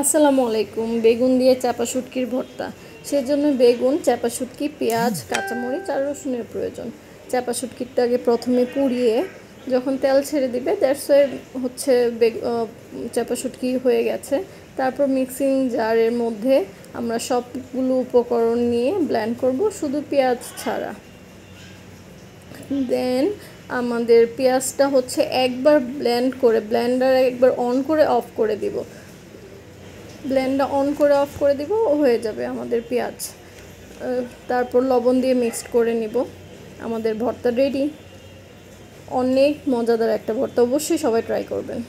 আসসালামু আলাইকুম। বেগুন দিয়ে চাপা শুটকির ভর্তা। সেজন্য বেগুন, চাপা শুটকি, পেঁয়াজ, কাঁচামরিচ আর রসুনের প্রয়োজন। চাপা শুটকিটা আগে প্রথমে পুড়িয়ে যখন তেল ছেড়ে দিবে দ্যাটস হচ্ছে চাপা শুটকি হয়ে গেছে। তারপর মিক্সিং জারের মধ্যে আমরা সবগুলো উপকরণ নিয়ে ব্লেন্ড করব, শুধু পেঁয়াজ ছাড়া। দেন আমাদের পেঁয়াজটা হচ্ছে একবার ব্লেন্ড করে ব্লেন্ডার একবার অন করে অফ করে দিব। ব্লেন্ডার অন করে অফ করে দিব, হয়ে যাবে আমাদের পেঁয়াজ। তারপর লবণ দিয়ে মিক্সড করে নিব। আমাদের ভর্তা রেডি। অনেক মজাদার একটা ভর্তা, অবশ্যই সবাই ট্রাই করবেন।